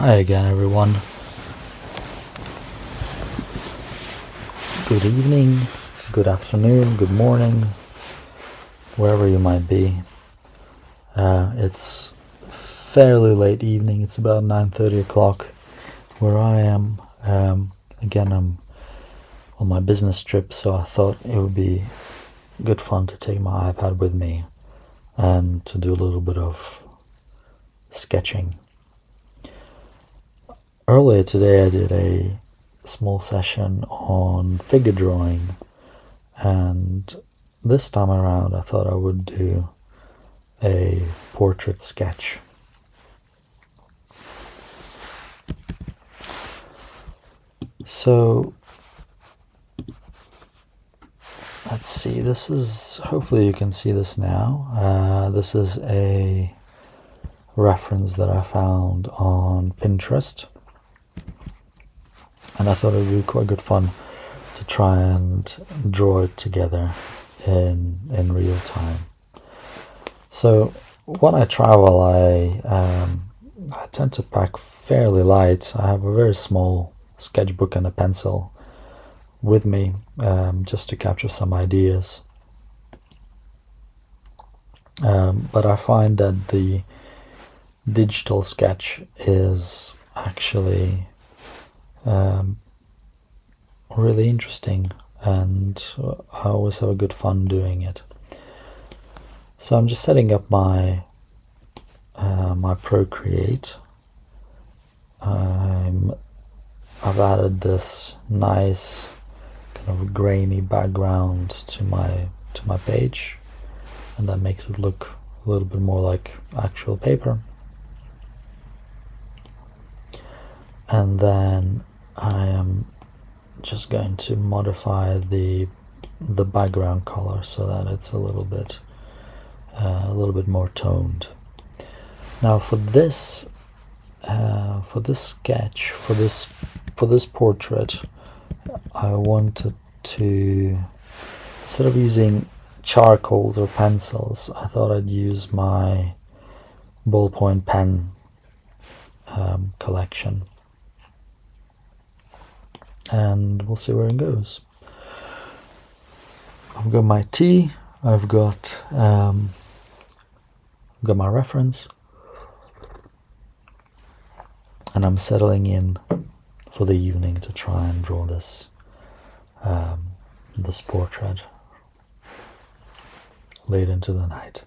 Hi again, everyone. Good evening, good afternoon, good morning, wherever you might be. It's fairly late evening. It's about 9:30 o'clock where I am. Again, I'm on my business trip, so I thought it would be good fun to take my iPad with me and to do a little bit of sketching. Earlier today I did a small session on figure drawing, and this time around I thought I would do a portrait sketch. So let's see, this is, hopefully you can see this now. This is a reference that I found on Pinterest, and I thought it would be quite good fun to try and draw it together in real time. So when I travel, I tend to pack fairly light. I have a very small sketchbook and a pencil with me, just to capture some ideas. But I find that the digital sketch is actually really interesting, and I always have a good fun doing it. So I'm just setting up my my Procreate. I've added this nice kind of grainy background to my page, and that makes it look a little bit more like actual paper. And then I am just going to modify the background color so that it's a little bit more toned. Now for this sketch, for this portrait, I wanted to, instead of using charcoals or pencils, I thought I'd use my ballpoint pen collection, and we'll see where it goes. I've got my tea, I've got my reference, and I'm settling in for the evening to try and draw this this portrait late into the night.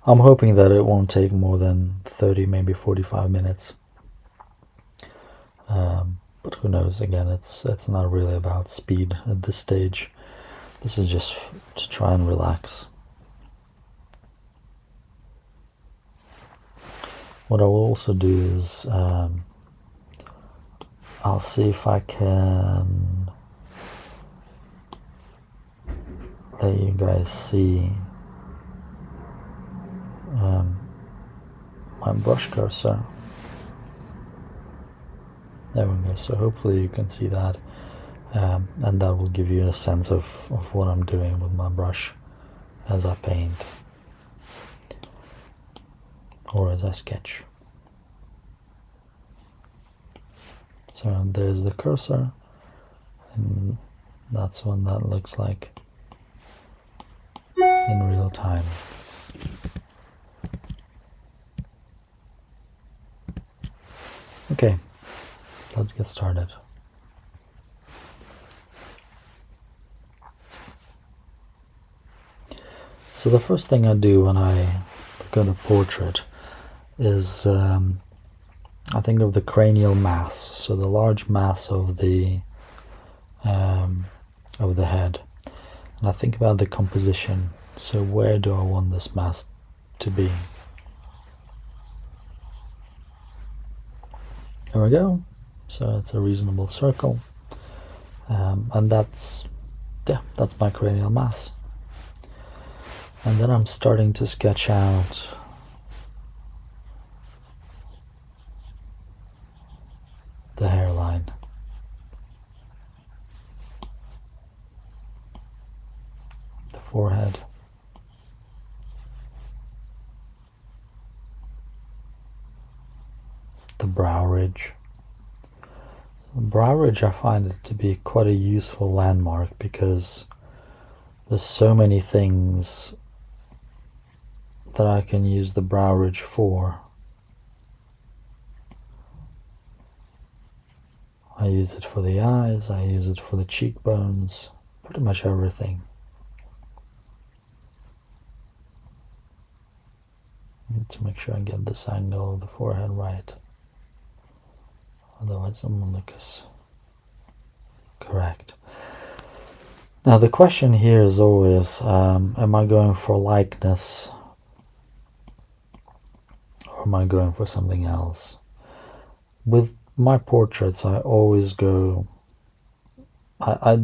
I'm hoping that it won't take more than 30, maybe 45 minutes. But who knows? Again, it's not really about speed at this stage. This is just to try and relax. What I will also do is I'll see if I can let you guys see my brush cursor. There we go. So hopefully you can see that, and that will give you a sense of what I'm doing with my brush as I paint or as I sketch. So there's the cursor, and that's what that looks like in real time. Okay, let's get started. So the first thing I do when I look at a portrait is I think of the cranial mass, so the large mass of the head, and I think about the composition. So where do I want this mass to be? There we go. So it's a reasonable circle, and that's my cranial mass. And then I'm starting to sketch out the hairline, the forehead, the brow ridge. The brow ridge, I find it to be quite a useful landmark because there's so many things that I can use the brow ridge for. I use it for the eyes, I use it for the cheekbones, pretty much everything. Need to make sure I get this angle of the forehead right. Otherwise I'm gonna look as correct. Now the question here is always, am I going for likeness or am I going for something else? With my portraits, I always go, I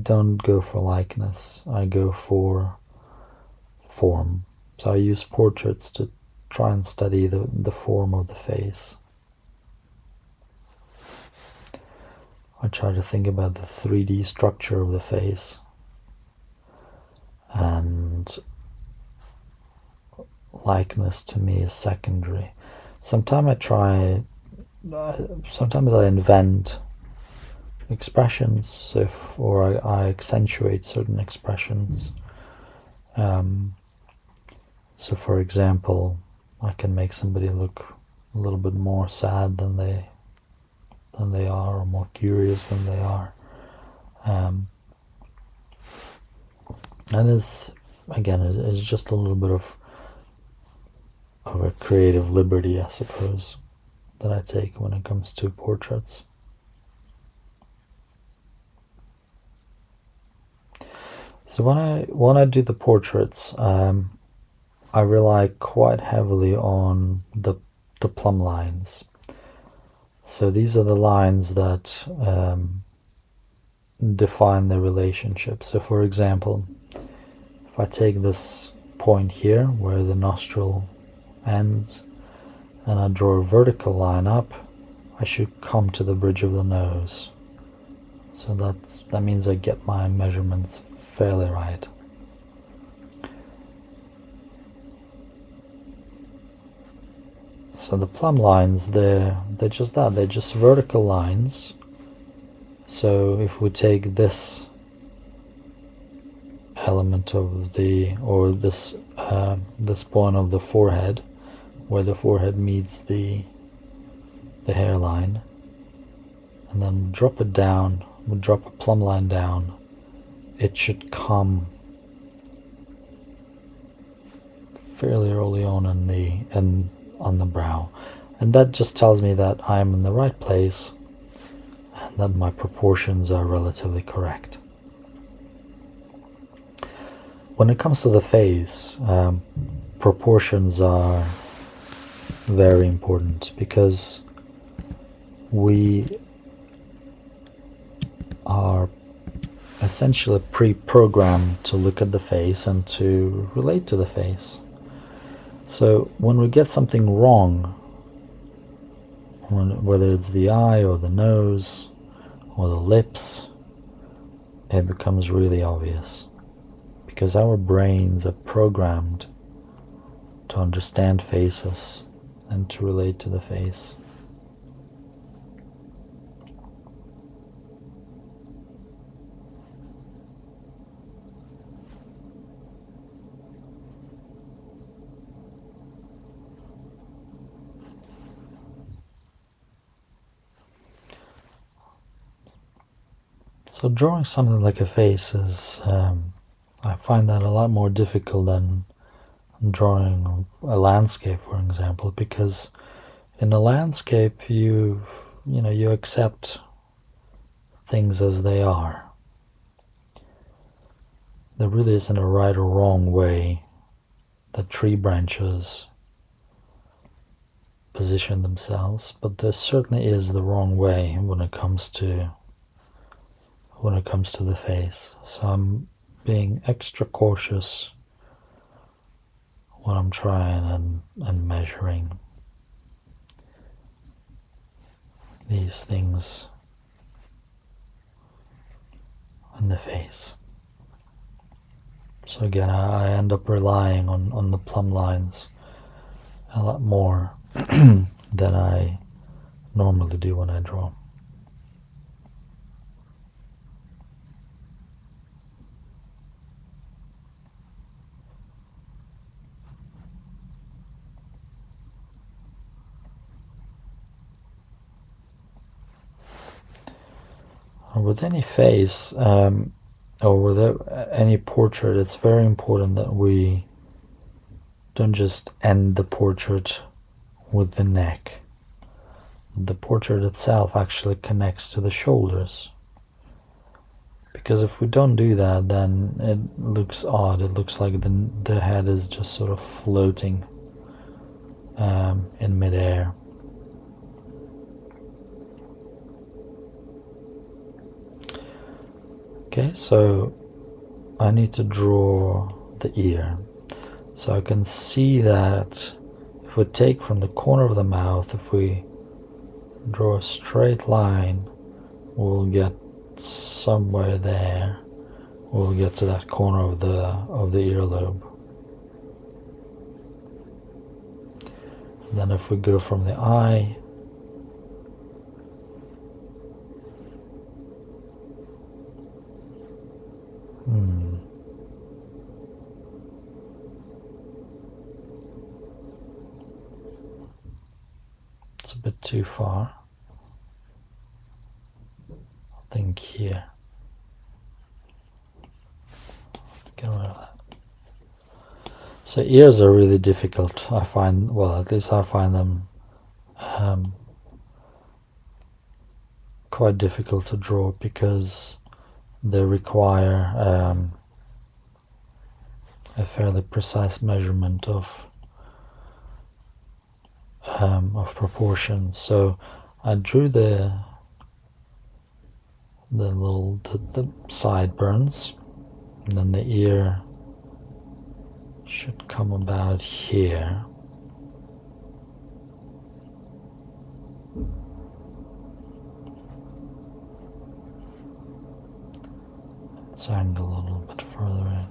don't go for likeness, I go for form. So I use portraits to try and study the form of the face. I try to think about the 3D structure of the face, and likeness to me is secondary. Sometimes I invent expressions, or I accentuate certain expressions. So for example, I can make somebody look a little bit more sad than they are, or more curious than they are. And it's just a little bit of a creative liberty, I suppose, that I take when it comes to portraits. So when I do the portraits, I rely quite heavily on the plumb lines. So these are the lines that define the relationship. So for example, if I take this point here where the nostril ends and I draw a vertical line up, I should come to the bridge of the nose. So that means I get my measurements fairly right. So the plumb lines, they're just that, they're just vertical lines. So if we take this element of this point of the forehead, where the forehead meets the hairline, and then drop it down, we drop a plumb line down, it should come fairly early on on the brow, and that just tells me that I'm in the right place and that my proportions are relatively correct. When it comes to the face, proportions are very important because we are essentially pre-programmed to look at the face and to relate to the face. So when we get something wrong, whether it's the eye or the nose or the lips, it becomes really obvious because our brains are programmed to understand faces and to relate to the face. So drawing something like a face is, I find that a lot more difficult than drawing a landscape, for example, because in a landscape you accept things as they are. There really isn't a right or wrong way that tree branches position themselves, but there certainly is the wrong way when it comes to the face. So I'm being extra cautious when I'm trying and measuring these things in the face. So again, I end up relying on the plumb lines a lot more than I normally do when I draw. With any face or with any portrait, it's very important that we don't just end the portrait with the neck. The portrait itself actually connects to the shoulders. Because if we don't do that, then it looks odd. It looks like the head is just sort of floating in midair. Okay, so I need to draw the ear. So I can see that if we take from the corner of the mouth, if we draw a straight line, we'll get somewhere there. We'll get to that corner of the earlobe. And then if we go from the eye, it's a bit too far. I think here. Let's get rid of that. So ears are really difficult, I find. Well, at least I find them quite difficult to draw because they require a fairly precise measurement of proportions. So I drew the sideburns, and then the ear should come about here. Let's angle a little bit further in.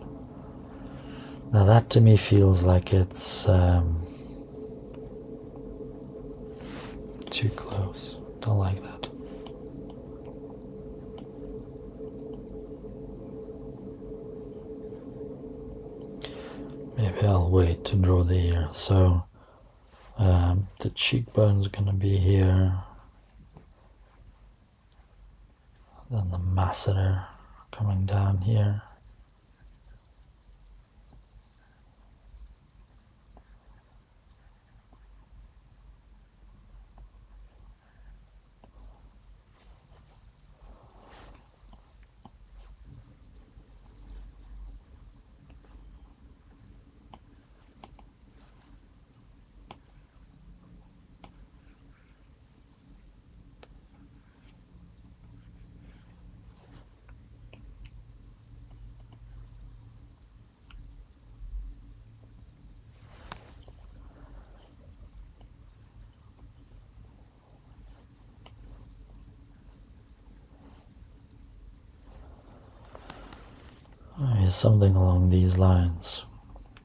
Now that to me feels like it's too close. Don't like that. Maybe I'll wait to draw the ear. So the cheekbone's gonna be here. Then the masseter coming down here. Maybe something along these lines.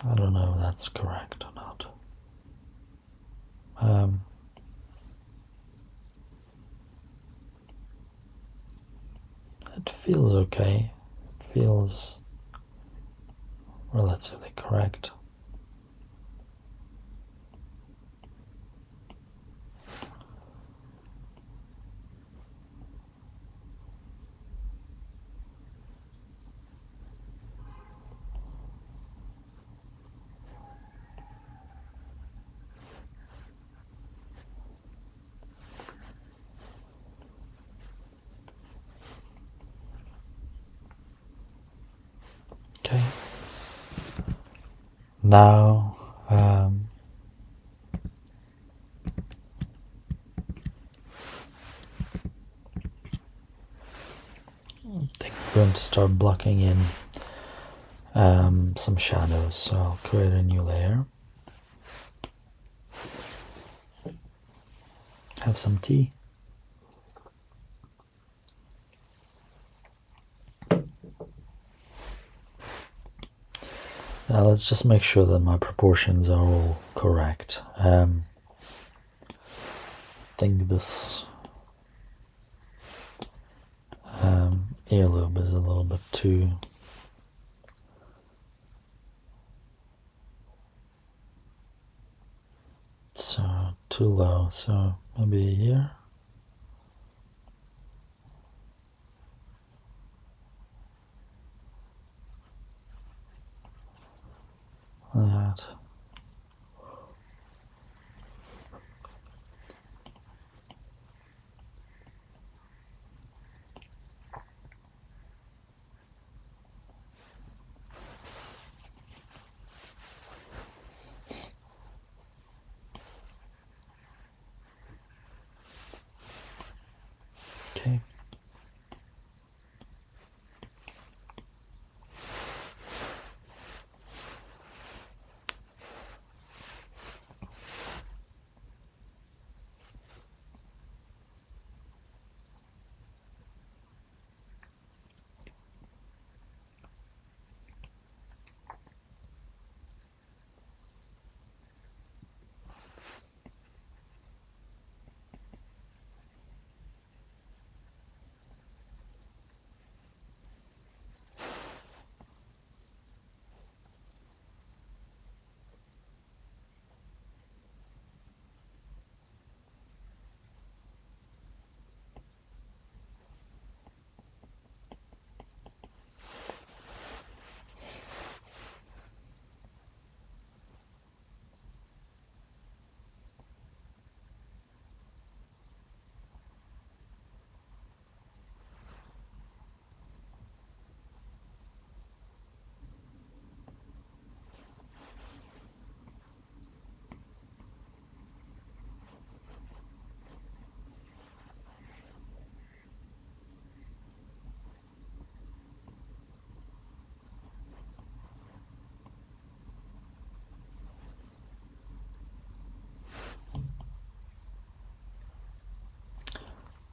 I don't know if that's correct or not. It feels okay. It feels relatively correct. Okay. Now, I think we're going to start blocking in some shadows. So I'll create a new layer. Have some tea. Now let's just make sure that my proportions are all correct. think this earlobe is a little bit too low, so maybe here. That. Okay.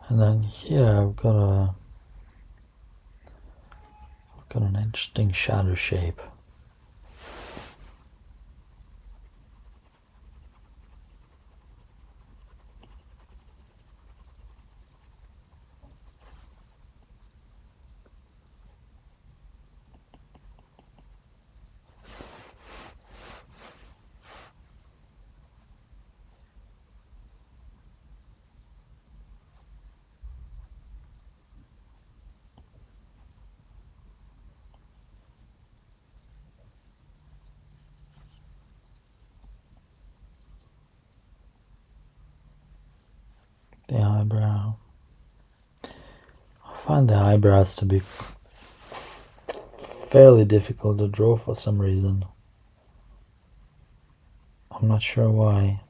And then here I've got an interesting shadow shape. The eyebrow. I find the eyebrows to be fairly difficult to draw for some reason. I'm not sure why.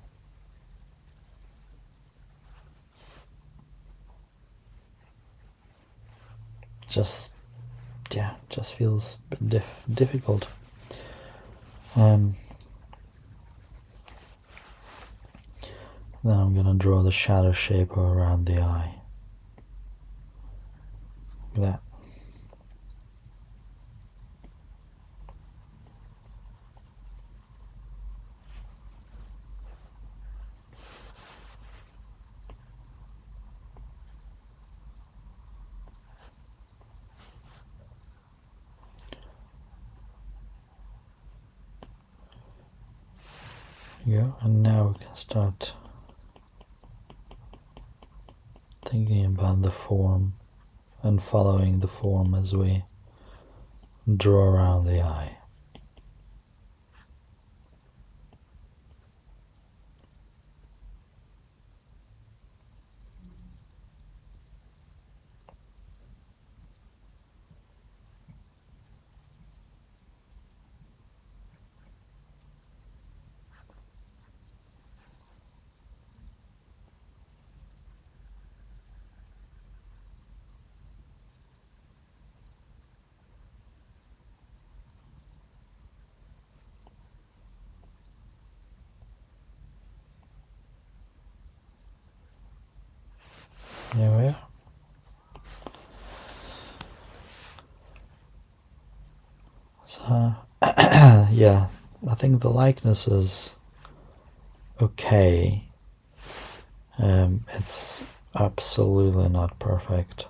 Just feels a bit difficult. Then I'm gonna draw the shadow shape around the eye. Like that. Yeah, and now we can start thinking about the form and following the form as we draw around the eye. There we are. So, yeah, I think the likeness is okay. It's absolutely not perfect.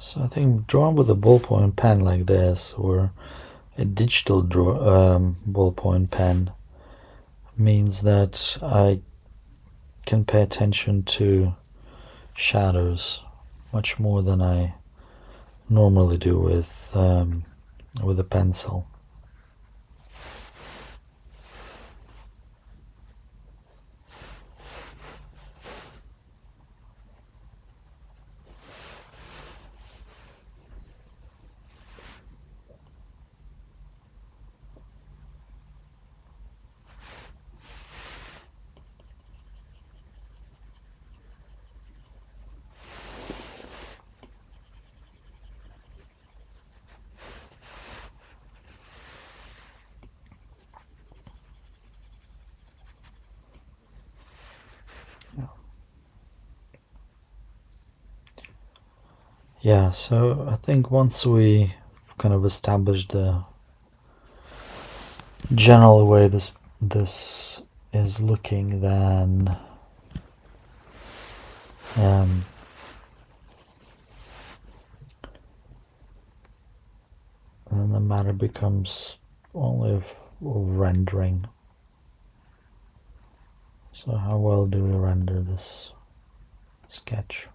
So I think drawing with a ballpoint pen like this, or a digital ballpoint pen, means that I can pay attention to shadows much more than I normally do with a pencil. Yeah, so I think once we kind of established the general way this is looking, um, then the matter becomes only of rendering. So how well do we render this sketch?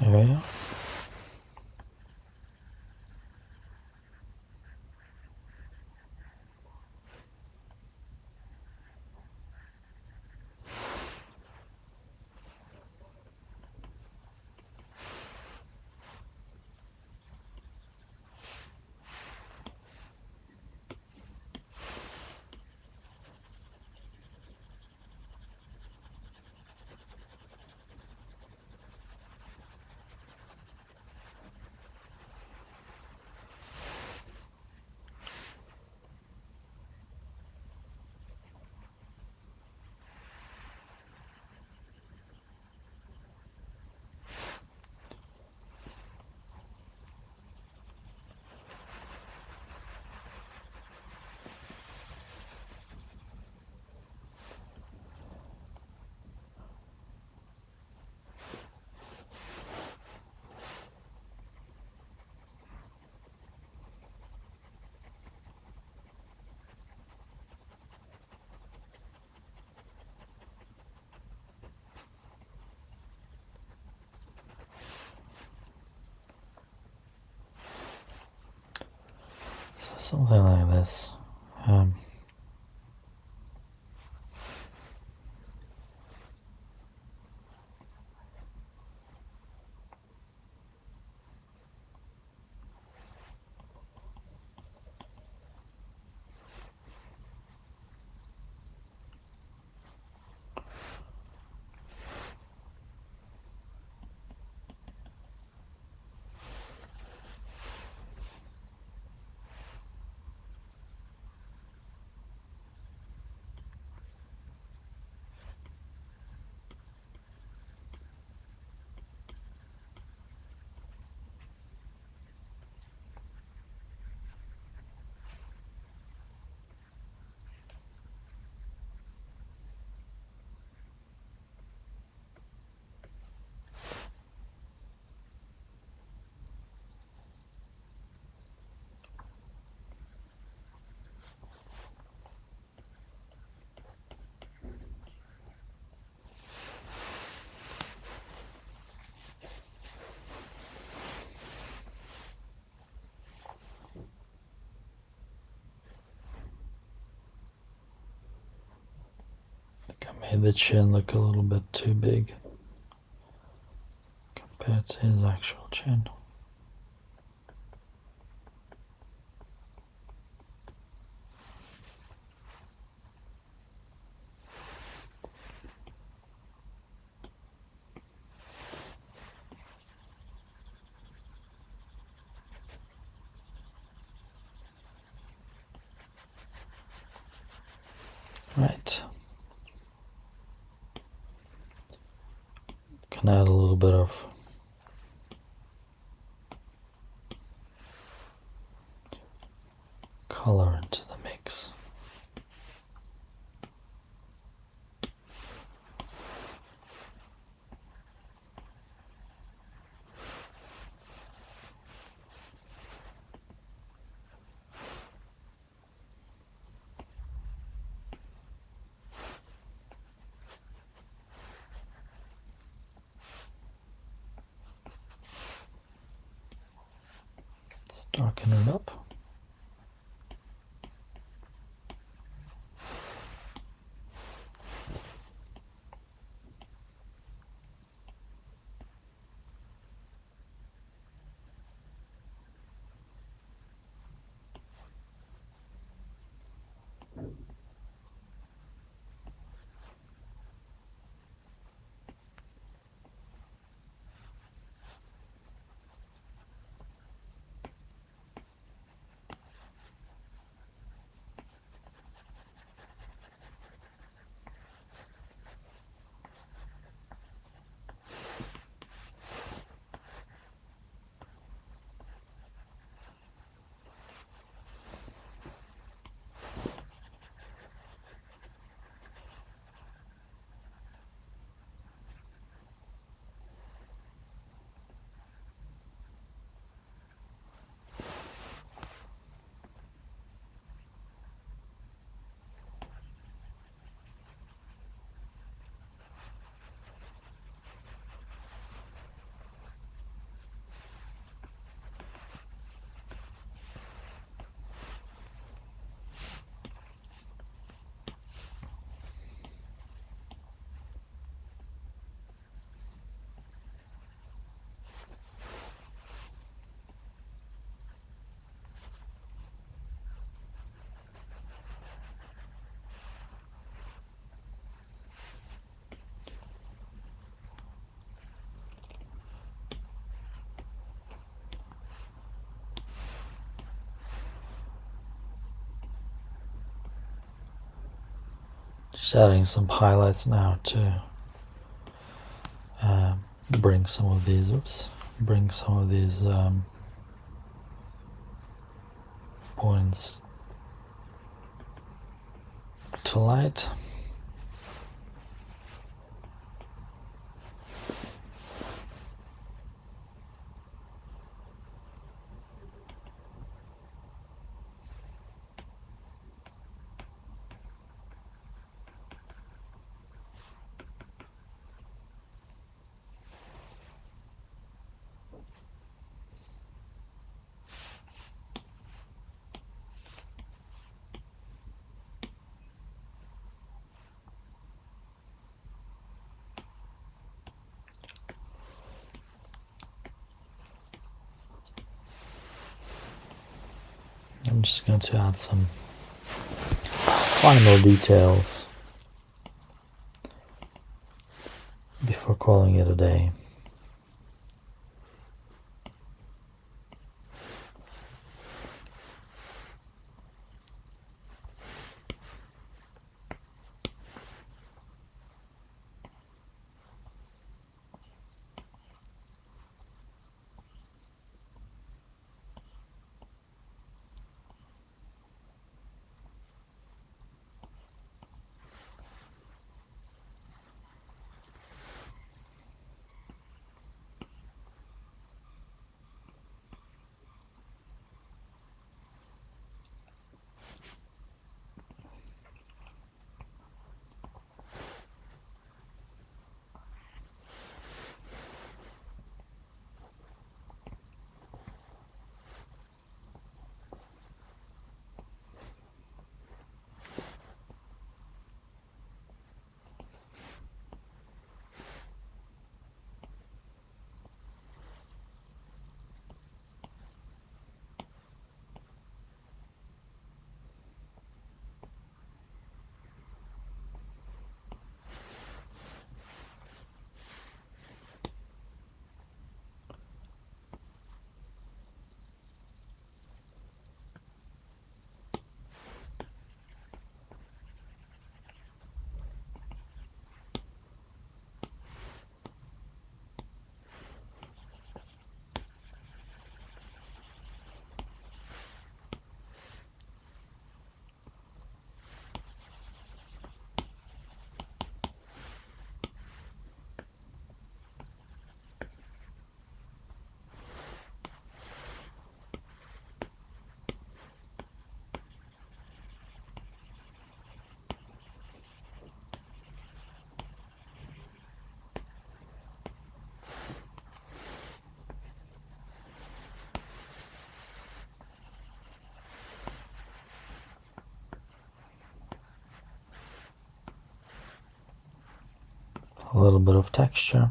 Okay. something like this. Um, I think I made the chin look a little bit too big compared to his actual chin. Right. Can add a little bit of color into the mix. Let's darken it up. Just adding some highlights now to bring some of these, points to light. I'm just going to add some final details before calling it a day. A little bit of texture.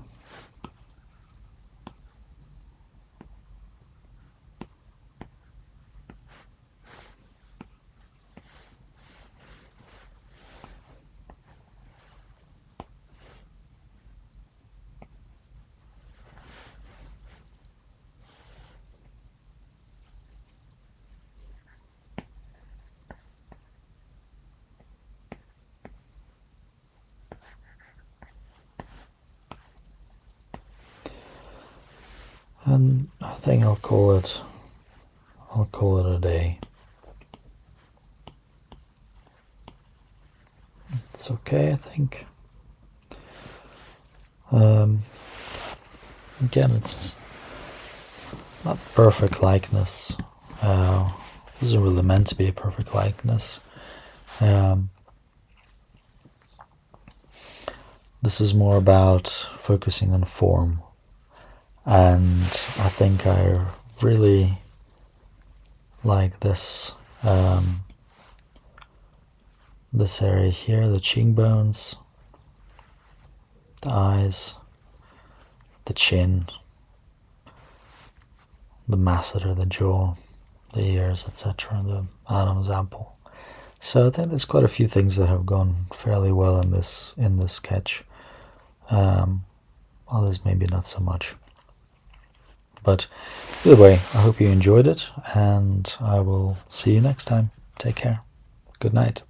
And I think I'll call it a day. It's okay, I think. Again, it's not perfect likeness. It isn't really meant to be a perfect likeness. This is more about focusing on form. And I think I really like this this area here, the cheekbones, the eyes, the chin, the masseter, the jaw, the ears, etc., the Adam's apple. So I think there's quite a few things that have gone fairly well in this sketch. Others maybe not so much. But either way, I hope you enjoyed it, and I will see you next time. Take care. Good night.